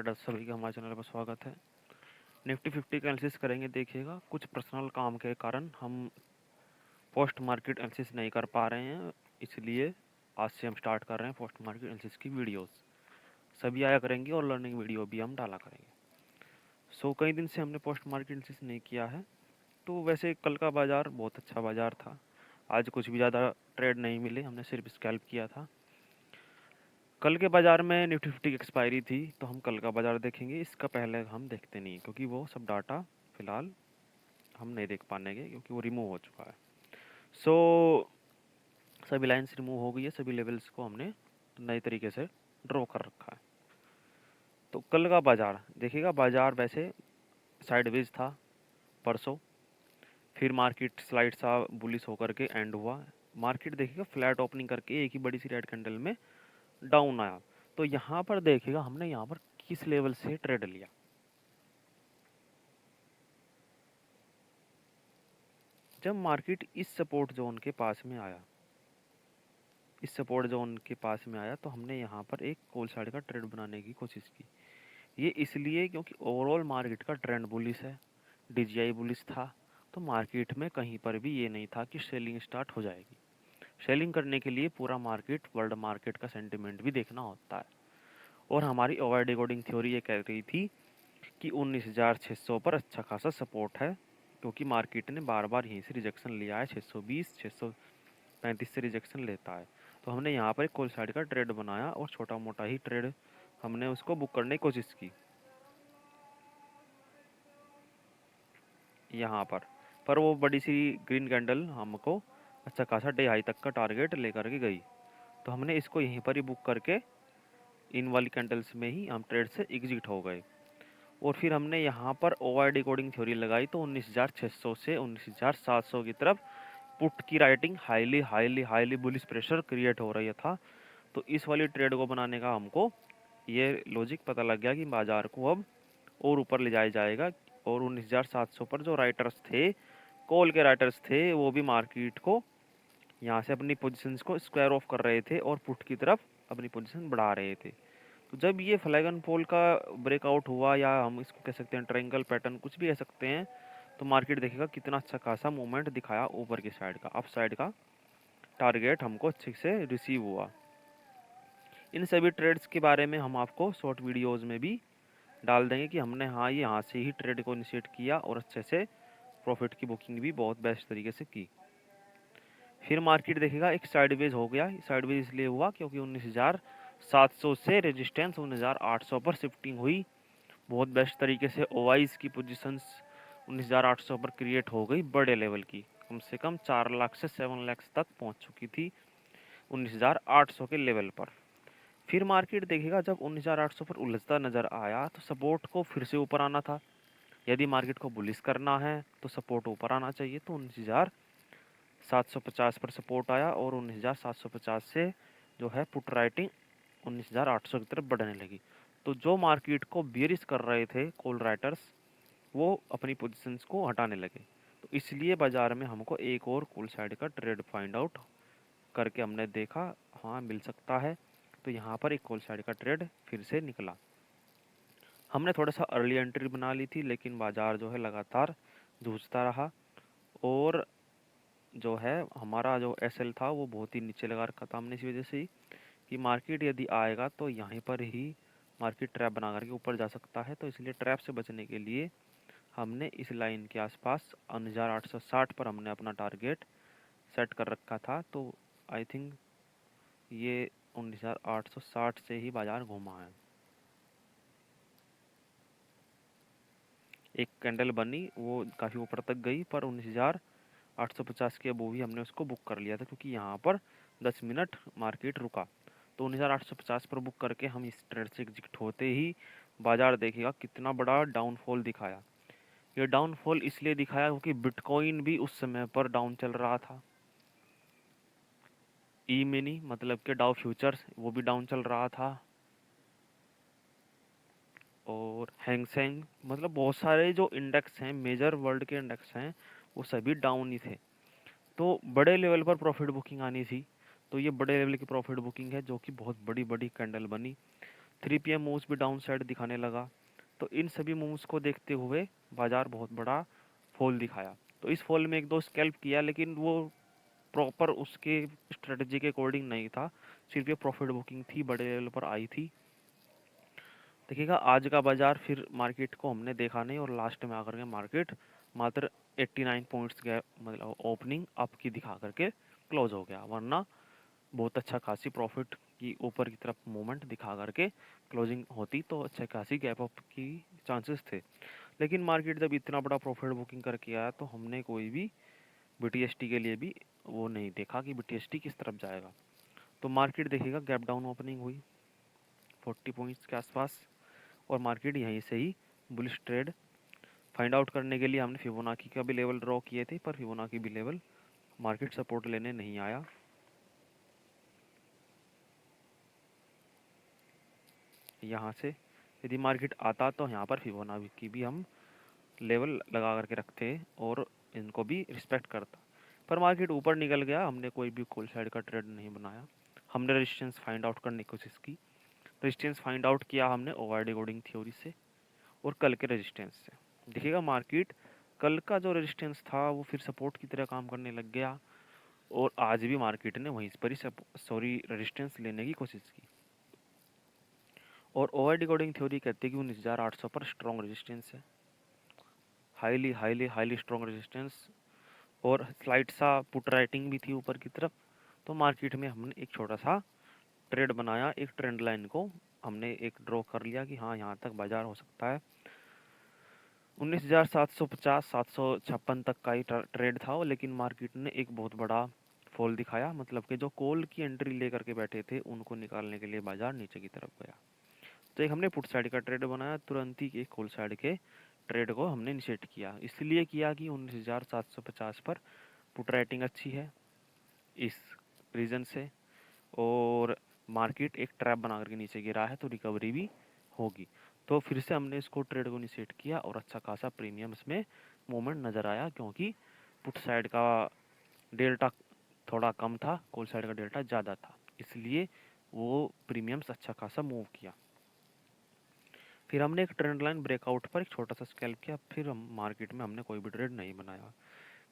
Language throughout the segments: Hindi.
सभी का हमारे चैनल पर स्वागत है। निफ्टी 50 का एनालिसिस करेंगे। देखिएगा, कुछ पर्सनल काम के कारण हम पोस्ट मार्केट एनालिसिस नहीं कर पा रहे हैं, इसलिए आज से हम स्टार्ट कर रहे हैं पोस्ट मार्केट एनालिसिस की वीडियोस। सभी आया करेंगे और लर्निंग वीडियो भी हम डाला करेंगे। कई दिन से हमने पोस्ट मार्केट एनालिसिस नहीं किया है। तो वैसे कल का बाज़ार बहुत अच्छा बाज़ार था। आज कुछ भी ज़्यादा ट्रेड नहीं मिले, हमने सिर्फ स्कैल्प किया था। कल के बाज़ार में निफ्टी 50 की एक्सपायरी थी, तो हम कल का बाज़ार देखेंगे। इसका पहले हम देखते नहीं, क्योंकि वो सब डाटा फ़िलहाल हम नहीं देख पाएंगे, क्योंकि वो रिमूव हो चुका है। सभी लाइन्स रिमूव हो गई है, सभी लेवल्स को हमने नए तरीके से ड्रॉ कर रखा है। तो कल का बाज़ार देखिएगा, बाज़ार वैसे साइडवेज था परसों, फिर मार्केट स्लाइड सा बुलिश होकर के एंड हुआ। मार्केट देखिएगा फ्लैट ओपनिंग करके एक ही बड़ी सी रेड कैंडल में डाउन आया। तो यहाँ पर देखिएगा हमने यहाँ पर किस लेवल से ट्रेड लिया। जब मार्केट इस सपोर्ट जोन के पास में आया, इस सपोर्ट जोन के पास में आया, तो हमने यहाँ पर एक कॉल साइड का ट्रेड बनाने की कोशिश की। ये इसलिए क्योंकि ओवरऑल मार्केट का ट्रेंड बुलिश है, डीजीआई बुलिश था। तो मार्केट में कहीं पर भी ये नहीं था कि सेलिंग स्टार्ट हो जाएगी। सेलिंग करने के लिए पूरा मार्केट, वर्ल्ड मार्केट का सेंटिमेंट भी देखना होता है। और हमारी ओवर डिकोडिंग थ्योरी ये कह रही थी कि 19,600 पर अच्छा खासा सपोर्ट है, क्योंकि मार्केट ने बार बार यहीं से रिजेक्शन लिया है। 620, 635 से रिजेक्शन लेता है। तो हमने यहाँ पर एक कॉल साइड का ट्रेड बनाया और छोटा मोटा ही ट्रेड हमने उसको बुक करने की कोशिश की यहाँ पर वो बड़ी सी ग्रीन कैंडल हमको अच्छा खासा डे हाई तक का टारगेट लेकर के गई। तो हमने इसको यहीं पर ही बुक करके इन वाली कैंडल्स में ही हम ट्रेड से एग्जिट हो गए। और फिर हमने यहाँ पर ओवर डिकोडिंग थ्योरी लगाई, तो 19,600 से 19,700 की तरफ पुट की writing highly highly highly bullish pressure create हो रही था। तो इस वाली ट्रेड को बनाने का हमको ये लॉजिक पता लग गया कि बाज़ार को अब और ऊपर ले जाया जाएगा। और 19,700 पर जो राइटर्स थे, कॉल के राइटर्स थे, वो भी मार्केट को यहाँ से अपनी पोजीशंस को स्क्वायर ऑफ कर रहे थे और पुट की तरफ अपनी पोजीशन बढ़ा रहे थे। तो जब ये फ्लैग एंड फॉल का ब्रेकआउट हुआ, या हम इसको कह सकते हैं ट्रायंगल पैटर्न, कुछ भी कह सकते हैं, तो मार्केट देखेगा कितना अच्छा खासा मूवमेंट दिखाया ऊपर की साइड का, अप साइड का टारगेट हमको अच्छे से रिसीव हुआ। इन सभी ट्रेड्स के बारे में हम आपको शॉर्ट वीडियोज़ में भी डाल देंगे कि हमने हाँ ये यहाँ से ही ट्रेड को इनिशिएट किया और अच्छे से प्रॉफिट की बुकिंग भी बहुत बेस्ट तरीके से की। फिर मार्केट देखेगा एक साइडवेज हो गया। साइडवेज इसलिए हुआ क्योंकि 19,700 से रेजिस्टेंस 19,800 पर शिफ्टिंग हुई। बहुत बेस्ट तरीके से ओवाइस की पोजीशंस 19,800 पर क्रिएट हो गई, बड़े लेवल की, कम से कम 4 लाख से 7 लाख तक पहुंच चुकी थी 19,800 के लेवल पर। फिर मार्केट देखेगा जब 19,800 पर उलझता नज़र आया, तो सपोर्ट को फिर से ऊपर आना था। यदि मार्केट को बुलिश करना है तो सपोर्ट ऊपर आना चाहिए। तो 19,750 पर सपोर्ट आया और 19,750 से जो है पुट राइटिंग 19,800 की तरफ बढ़ने लगी। तो जो मार्केट को बियरिश कर रहे थे कॉल राइटर्स, वो अपनी पोजीशंस को हटाने लगे। तो इसलिए बाज़ार में हमको एक और कॉल साइड का ट्रेड फाइंड आउट करके हमने देखा, हाँ मिल सकता है। तो यहाँ पर एक कॉल साइड का ट्रेड फिर से निकला। हमने थोड़ा सा अर्ली एंट्री बना ली थी, लेकिन बाज़ार जो है लगातार जूझता रहा। और जो है हमारा जो एसएल था वो बहुत ही नीचे लगा रखा था हमने, इस वजह से ही कि मार्केट यदि आएगा तो यहीं पर ही मार्केट ट्रैप बना करके ऊपर जा सकता है। तो इसलिए ट्रैप से बचने के लिए हमने इस लाइन के आसपास 19,860 पर हमने अपना टारगेट सेट कर रखा था। तो आई थिंक ये 19,860 से ही बाज़ार घूमा है। एक कैंडल बनी, वो काफ़ी ऊपर तक गई, पर 19,850 के अबव ही हमने उसको बुक कर लिया था, क्योंकि यहाँ पर 10 मिनट मार्केट रुका। तो 19,850 पर बुक करके हम इस ट्रेड से एग्जिट होते ही बाज़ार देखेगा कितना बड़ा डाउनफॉल दिखाया। ये डाउनफॉल इसलिए दिखाया क्योंकि बिटकॉइन भी उस समय पर डाउन चल रहा था। ई मिनी मतलब कि डाउ फ्यूचर्स, वो भी डाउन चल रहा था। और हैंग सेंग मतलब बहुत सारे जो इंडेक्स हैं, मेजर वर्ल्ड के इंडेक्स हैं, वो सभी डाउन ही थे। तो बड़े लेवल पर प्रॉफिट बुकिंग आनी थी। तो ये बड़े लेवल की प्रॉफिट बुकिंग है, जो कि बहुत बड़ी बड़ी कैंडल बनी। 3 PM मूव्स भी डाउन साइड दिखाने लगा। तो इन सभी मूव्स को देखते हुए बाजार बहुत बड़ा फॉल दिखाया। तो इस फॉल में एक दो स्कैल्प किया, लेकिन वो प्रॉपर उसके स्ट्रेटजी के अकॉर्डिंग नहीं था, सिर्फ ये प्रॉफिट बुकिंग थी, बड़े लेवल पर आई थी। देखिएगा आज का बाजार फिर मार्केट को हमने देखा नहीं, और लास्ट में आकर के मार्केट मात्र 89 पॉइंट्स गए, मतलब ओपनिंग अप की दिखा करके क्लोज हो गया, वरना बहुत अच्छा खासी प्रॉफिट की ऊपर की तरफ मूवमेंट दिखा करके क्लोजिंग होती तो अच्छा खासी गैप अप की चांसेस थे। लेकिन मार्केट जब इतना बड़ा प्रॉफिट बुकिंग करके आया तो हमने कोई भी BTST के लिए भी वो नहीं देखा कि BTST किस तरफ जाएगा। तो मार्केट देखिएगा गैप डाउन ओपनिंग हुई 40 पॉइंट्स के आसपास, और मार्केट यहीं से ही बुलिश ट्रेड फाइंड आउट करने के लिए हमने फिबोनाची का भी लेवल ड्रॉ किए थे, पर फिबोनाची भी लेवल मार्केट सपोर्ट लेने नहीं आया। यहाँ से यदि मार्केट आता तो यहाँ पर फिबोनाची भी हम लेवल लगा करके रखते और इनको भी रिस्पेक्ट करता, पर मार्केट ऊपर निकल गया, हमने कोई भी कॉल साइड का ट्रेड नहीं बनाया। हमने रेजिस्टेंस फाइंड आउट करने की कोशिश की, रेजिस्टेंस फाइंड आउट किया हमने ओवर डिकोडिंग थ्योरी से और कल के रेजिस्टेंस से। देखिएगा मार्केट कल का जो रेजिस्टेंस था वो फिर सपोर्ट की तरह काम करने लग गया, और आज भी मार्केट ने वहीं पर ही रेजिस्टेंस लेने की कोशिश की, और ओवर डिकोडिंग थ्योरी कहती है कि 19,800 पर स्ट्रॉन्ग रेजिस्टेंस है, highly highly highly strong resistance, और स्लाइड सा पुट राइटिंग भी थी ऊपर की तरफ। तो मार्केट में हमने एक छोटा सा ट्रेड बनाया, एक ट्रेंड लाइन को हमने एक ड्रॉ कर लिया कि हाँ यहाँ तक बाजार हो सकता है। 19,750 756 तक का ही ट्रेड था, लेकिन मार्केट ने एक बहुत बड़ा फॉल दिखाया, मतलब कि जो कॉल की एंट्री लेकर के बैठे थे उनको निकालने के लिए बाजार नीचे की तरफ गया। तो एक हमने पुट साइड का ट्रेड बनाया, तुरंत ही एक कॉल साइड के ट्रेड को हमने इनिशिएट किया, इसलिए किया कि 19,750 पर पुट राइटिंग अच्छी है इस रीज़न से, और मार्केट एक ट्रैप बना करके नीचे गिरा है तो रिकवरी भी होगी। तो फिर से हमने इसको ट्रेड को इनिशिएट किया और अच्छा खासा प्रीमियम इसमें मूवमेंट नज़र आया, क्योंकि पुट साइड का डेल्टा थोड़ा कम था, कॉल साइड का डेल्टा ज़्यादा था, इसलिए वो प्रीमियम्स अच्छा खासा मूव किया। फिर हमने एक ट्रेंड लाइन ब्रेकआउट पर एक छोटा सा स्कैल्प किया, फिर हम मार्केट में हमने कोई भी ट्रेड नहीं बनाया।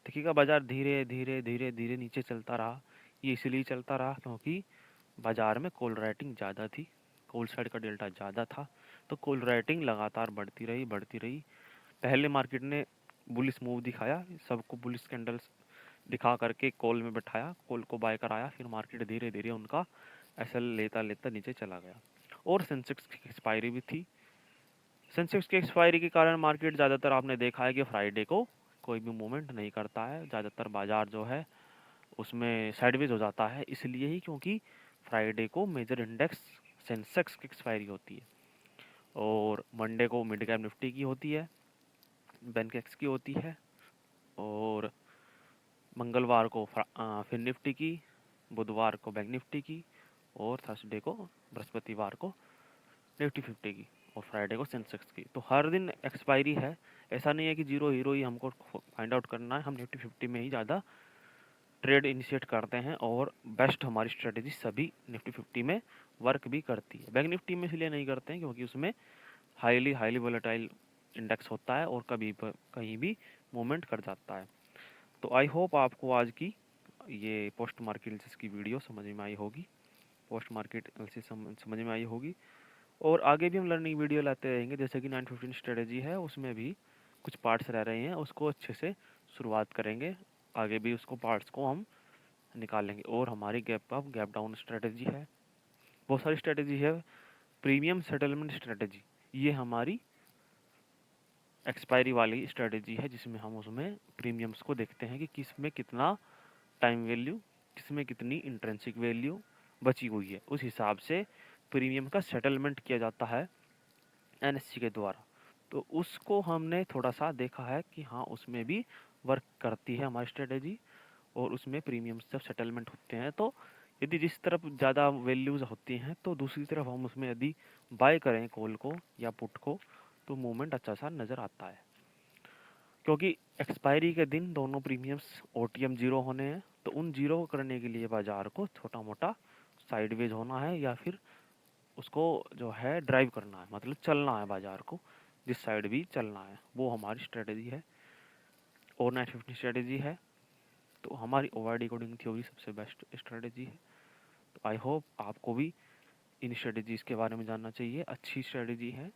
देखिएगा बाजार धीरे धीरे धीरे धीरे नीचे चलता रहा, ये इसलिए चलता रहा क्योंकि बाजार में कॉल राइटिंग ज़्यादा थी, कॉल साइड का डेल्टा ज़्यादा था, तो कॉल राइटिंग लगातार बढ़ती रही बढ़ती रही। पहले मार्केट ने बुलिश मूव दिखाया, सबको बुलिश कैंडल्स दिखा करके कॉल में बैठाया, कॉल को बाय कराया, फिर मार्केट धीरे धीरे उनका एसएल लेता लेता नीचे चला गया, और सेंसेक्स की एक्सपायरी भी थी। सेंसेक्स की एक्सपायरी के कारण मार्केट ज़्यादातर आपने देखा है कि फ्राइडे को कोई भी मूवमेंट नहीं करता है, ज़्यादातर बाजार जो है उसमें साइडवेज हो जाता है, इसलिए ही क्योंकि फ्राइडे को मेजर इंडेक्स सेंसेक्स की एक्सपायरी होती है, और मंडे को मिड कैप निफ्टी की होती है, बेनकेक्स की होती है, और मंगलवार को फिर निफ्टी की, बुधवार को बैंक निफ्टी की, और थर्सडे को बृहस्पतिवार को निफ्टी 50 की, और फ्राइडे को सेंसेक्स की। तो हर दिन एक्सपायरी है, ऐसा नहीं है कि जीरो हीरो ही हमको फाइंड आउट करना है, हम निफ्टी 50 में ही ज़्यादा ट्रेड इनिशिएट करते हैं, और बेस्ट हमारी स्ट्रेटेजी सभी निफ्टी 50 में वर्क भी करती है। बैंक निफ्टी में इसलिए नहीं करते हैं क्योंकि उसमें हाईली हाईली वोलेटाइल इंडेक्स होता है और कभी कहीं भी मूवमेंट कर जाता है। तो आई होप आपको आज की ये पोस्ट मार्केट एनालिसिस की वीडियो समझ में आई होगी, पोस्ट मार्केट एनालिसिस समझ में आई होगी, और आगे भी हम लर्निंग वीडियो लाते रहेंगे, जैसे कि 915 स्ट्रेटेजी है उसमें भी कुछ पार्ट्स रह रहे हैं, उसको अच्छे से शुरुआत करेंगे, आगे भी उसको पार्ट्स को हम निकालेंगे। और हमारी gap up gap down strategy है, बहुत सारी स्ट्रेटेजी है, प्रीमियम सेटलमेंट स्ट्रेटेजी, ये हमारी एक्सपायरी वाली स्ट्रेटेजी है, जिसमें हम उसमें प्रीमियम्स को देखते हैं कि किस में कितना टाइम वैल्यू, किस में कितनी इंट्रेंसिक वैल्यू बची हुई है, उस हिसाब से प्रीमियम का सेटलमेंट किया जाता है एनएससी के द्वारा। तो उसको हमने थोड़ा सा देखा है कि हाँ उसमें भी वर्क करती है हमारी स्ट्रेटेजी, और उसमें प्रीमियम्स जब सेटलमेंट होते हैं तो यदि जिस तरफ ज़्यादा वैल्यूज़ होती हैं तो दूसरी तरफ हम उसमें यदि बाय करें कॉल को या पुट को तो मूवमेंट अच्छा सा नज़र आता है, क्योंकि एक्सपायरी के दिन दोनों प्रीमियम्स ओटीएम जीरो होने हैं, तो उन जीरो को करने के लिए बाज़ार को छोटा मोटा साइडवेज होना है या फिर उसको जो है ड्राइव करना है, मतलब चलना है बाज़ार को, जिस साइड भी चलना है, वो हमारी स्ट्रेटजी है। और 950 स्ट्रेटजी है, तो हमारी ओआरडी कोडिंग थ्योरी सबसे बेस्ट स्ट्रेटजी है। तो आई होप आपको भी इन स्ट्रेटजीज़ के बारे में जानना चाहिए, अच्छी स्ट्रेटजी है।